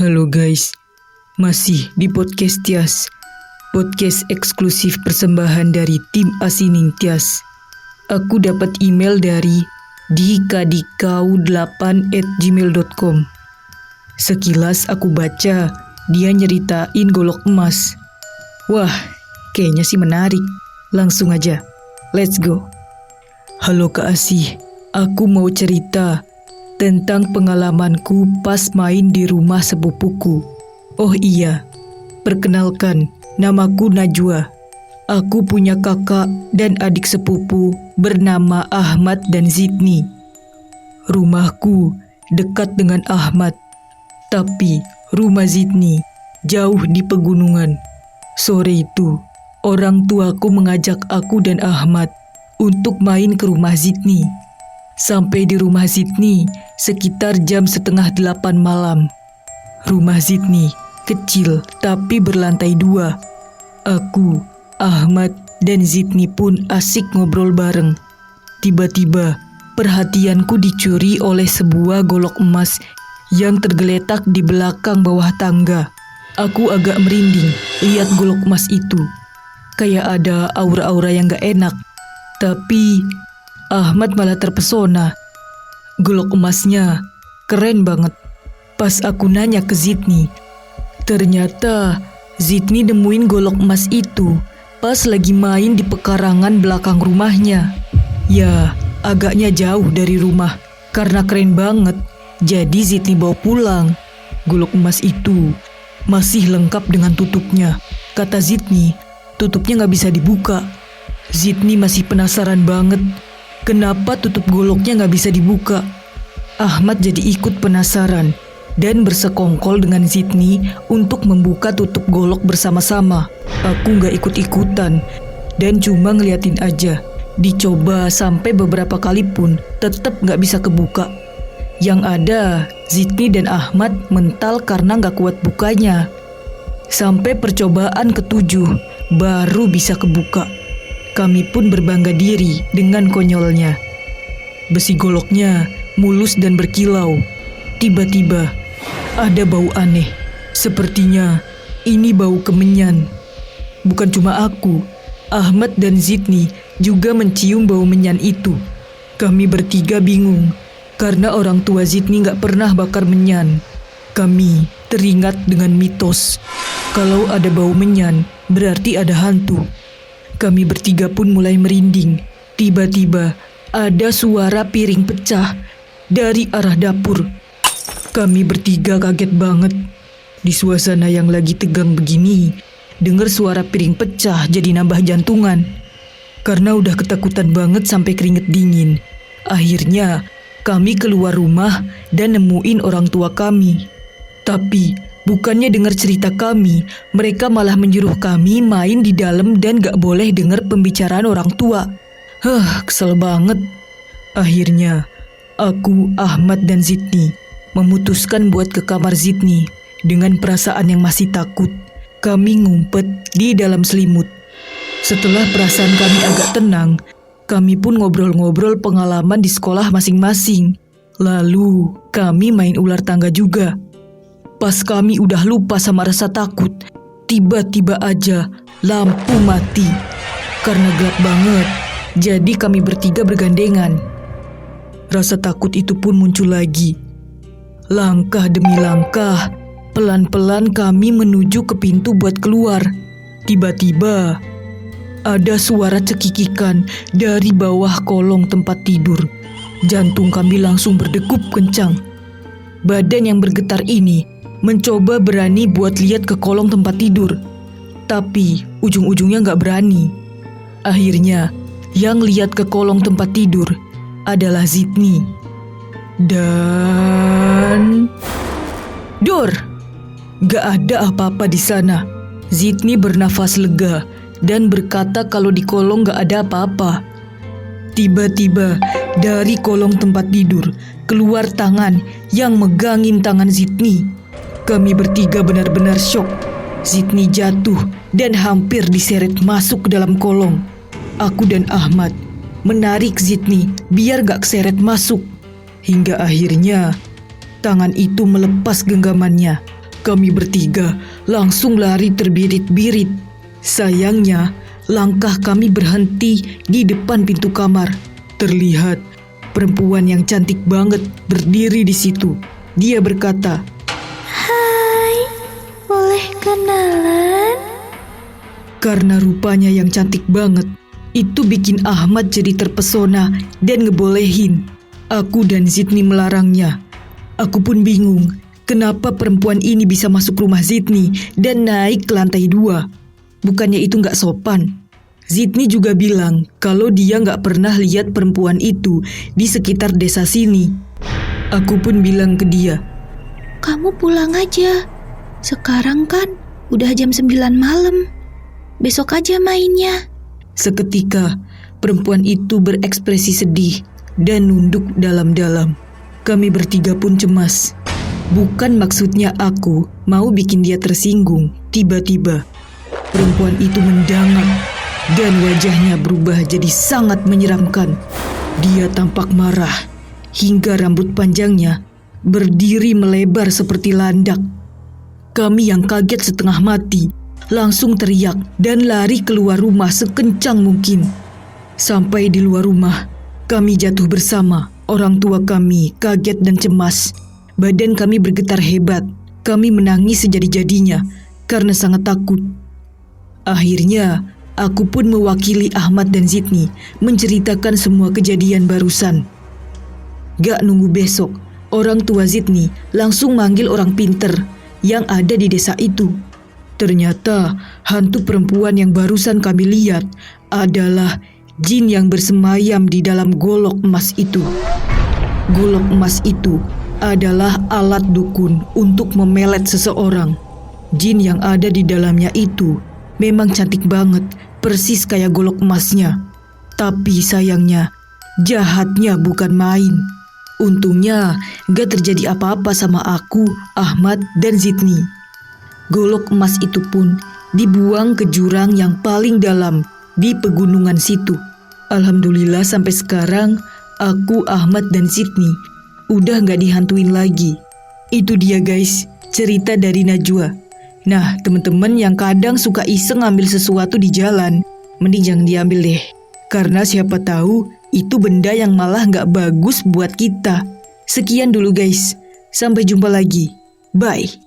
Halo guys, masih di podcast Tias, podcast eksklusif persembahan dari tim Asining Tias. Aku dapat email dari dikadikau8@gmail.com. Sekilas aku baca, dia nyeritain golok emas. Wah, kayaknya sih menarik. Langsung aja, let's go. Halo Kak Asih, aku mau cerita tentang pengalamanku pas main di rumah sepupuku. Oh iya, perkenalkan, namaku Najwa. Aku punya kakak dan adik sepupu bernama Ahmad dan Zidni. Rumahku dekat dengan Ahmad, tapi rumah Zidni jauh di pegunungan. Sore itu, orang tuaku mengajak aku dan Ahmad untuk main ke rumah Zidni. Sampai di rumah Zidni sekitar jam 7:30 malam. Rumah Zidni kecil tapi berlantai 2. Aku, Ahmad, dan Zidni pun asik ngobrol bareng. Tiba-tiba perhatianku dicuri oleh sebuah golok emas yang tergeletak di belakang bawah tangga. Aku agak merinding lihat golok emas itu. Kayak ada aura-aura yang gak enak. Tapi Ahmad malah terpesona. Golok emasnya keren banget. Pas aku nanya ke Zidni, ternyata Zidni nemuin golok emas itu pas lagi main di pekarangan belakang rumahnya. Ya, agaknya jauh dari rumah. Karena keren banget, jadi Zidni bawa pulang. Golok emas itu masih lengkap dengan tutupnya. Kata Zidni, tutupnya gak bisa dibuka. Zidni masih penasaran banget, kenapa tutup goloknya gak bisa dibuka. Ahmad jadi ikut penasaran dan bersekongkol dengan Zidni untuk membuka tutup golok bersama-sama. Aku gak ikut-ikutan dan cuma ngeliatin aja. Dicoba sampai beberapa kali pun tetap gak bisa kebuka. Yang ada, Zidni dan Ahmad mental karena gak kuat bukanya. Sampai percobaan ke-7 baru bisa kebuka. Kami pun berbangga diri dengan konyolnya. Besi goloknya mulus dan berkilau. Tiba-tiba ada bau aneh. Sepertinya ini bau kemenyan. Bukan cuma aku, Ahmad dan Zidni juga mencium bau menyan itu. Kami bertiga bingung karena orang tua Zidni gak pernah bakar menyan. Kami teringat dengan mitos, kalau ada bau menyan berarti ada hantu. Kami bertiga pun mulai merinding. Tiba-tiba ada suara piring pecah dari arah dapur. Kami bertiga kaget banget. Di suasana yang lagi tegang begini, dengar suara piring pecah jadi nambah jantungan. Karena udah ketakutan banget sampai keringet dingin. Akhirnya kami keluar rumah dan nemuin orang tua kami. Tapi bukannya dengar cerita kami, mereka malah menyuruh kami main di dalam dan gak boleh dengar pembicaraan orang tua. Kesel banget. Akhirnya aku, Ahmad, dan Zidni memutuskan buat ke kamar Zidni. Dengan perasaan yang masih takut, kami ngumpet di dalam selimut. Setelah perasaan kami agak tenang, kami pun ngobrol-ngobrol pengalaman di sekolah masing-masing. Lalu kami main ular tangga juga. Pas kami udah lupa sama rasa takut, tiba-tiba aja lampu mati. Karena gelap banget, jadi kami bertiga bergandengan. Rasa takut itu pun muncul lagi. Langkah demi langkah, pelan-pelan kami menuju ke pintu buat keluar. Tiba-tiba ada suara cekikikan dari bawah kolong tempat tidur. Jantung kami langsung berdegup kencang. Badan yang bergetar ini mencoba berani buat lihat ke kolong tempat tidur. Tapi ujung-ujungnya gak berani. Akhirnya yang lihat ke kolong tempat tidur adalah Zidni. Dan Dor! Gak ada apa-apa di sana. Zidni bernafas lega dan berkata kalau di kolong gak ada apa-apa. Tiba-tiba dari kolong tempat tidur keluar tangan yang megangin tangan Zidni. Kami bertiga benar-benar syok. Zidni jatuh dan hampir diseret masuk ke dalam kolong. Aku dan Ahmad menarik Zidni biar gak keseret masuk. Hingga akhirnya tangan itu melepas genggamannya. Kami bertiga langsung lari terbirit-birit. Sayangnya, langkah kami berhenti di depan pintu kamar. Terlihat perempuan yang cantik banget berdiri di situ. Dia berkata, Hai, boleh kenalan? karena rupanya yang cantik banget, itu bikin Ahmad jadi terpesona dan ngebolehin. Aku dan Zidni melarangnya. Aku pun bingung, kenapa perempuan ini bisa masuk rumah Zidni dan naik ke lantai 2. Bukannya itu nggak sopan. Zidni juga bilang kalau dia nggak pernah lihat perempuan itu di sekitar desa sini. Aku pun bilang ke dia, Kamu pulang aja. Sekarang kan udah jam 9 malam. Besok aja mainnya. seketika perempuan itu berekspresi sedih dan nunduk dalam-dalam. Kami bertiga pun cemas. Bukan maksudnya aku mau bikin dia tersinggung. Tiba-tiba perempuan itu mendangak dan wajahnya berubah jadi sangat menyeramkan. Dia tampak marah hingga rambut panjangnya berdiri melebar seperti landak. Kami yang kaget setengah mati langsung teriak dan lari keluar rumah sekencang mungkin. Sampai di luar rumah, kami jatuh bersama. Orang tua kami kaget dan cemas. Badan kami bergetar hebat. Kami menangis sejadi-jadinya karena sangat takut. Akhirnya, aku pun mewakili Ahmad dan Zidni menceritakan semua kejadian barusan. Gak nunggu besok, orang tua Zidni langsung manggil orang pinter yang ada di desa itu. Ternyata hantu perempuan yang barusan kami lihat adalah jin yang bersemayam di dalam golok emas itu. Golok emas itu adalah alat dukun untuk memelet seseorang. Jin yang ada di dalamnya itu memang cantik banget, persis kayak golok emasnya. Tapi sayangnya, jahatnya bukan main. Untungnya gak terjadi apa-apa sama aku, Ahmad, dan Zidni. Golok emas itu pun dibuang ke jurang yang paling dalam di pegunungan situ. Alhamdulillah sampai sekarang aku, Ahmad, dan Zidni udah gak dihantuin lagi. Itu dia guys, cerita dari Najwa. Nah, teman-teman yang kadang suka iseng ngambil sesuatu di jalan, mending jangan diambil deh. Karena siapa tahu itu benda yang malah gak bagus buat kita. Sekian dulu guys, sampai jumpa lagi. Bye.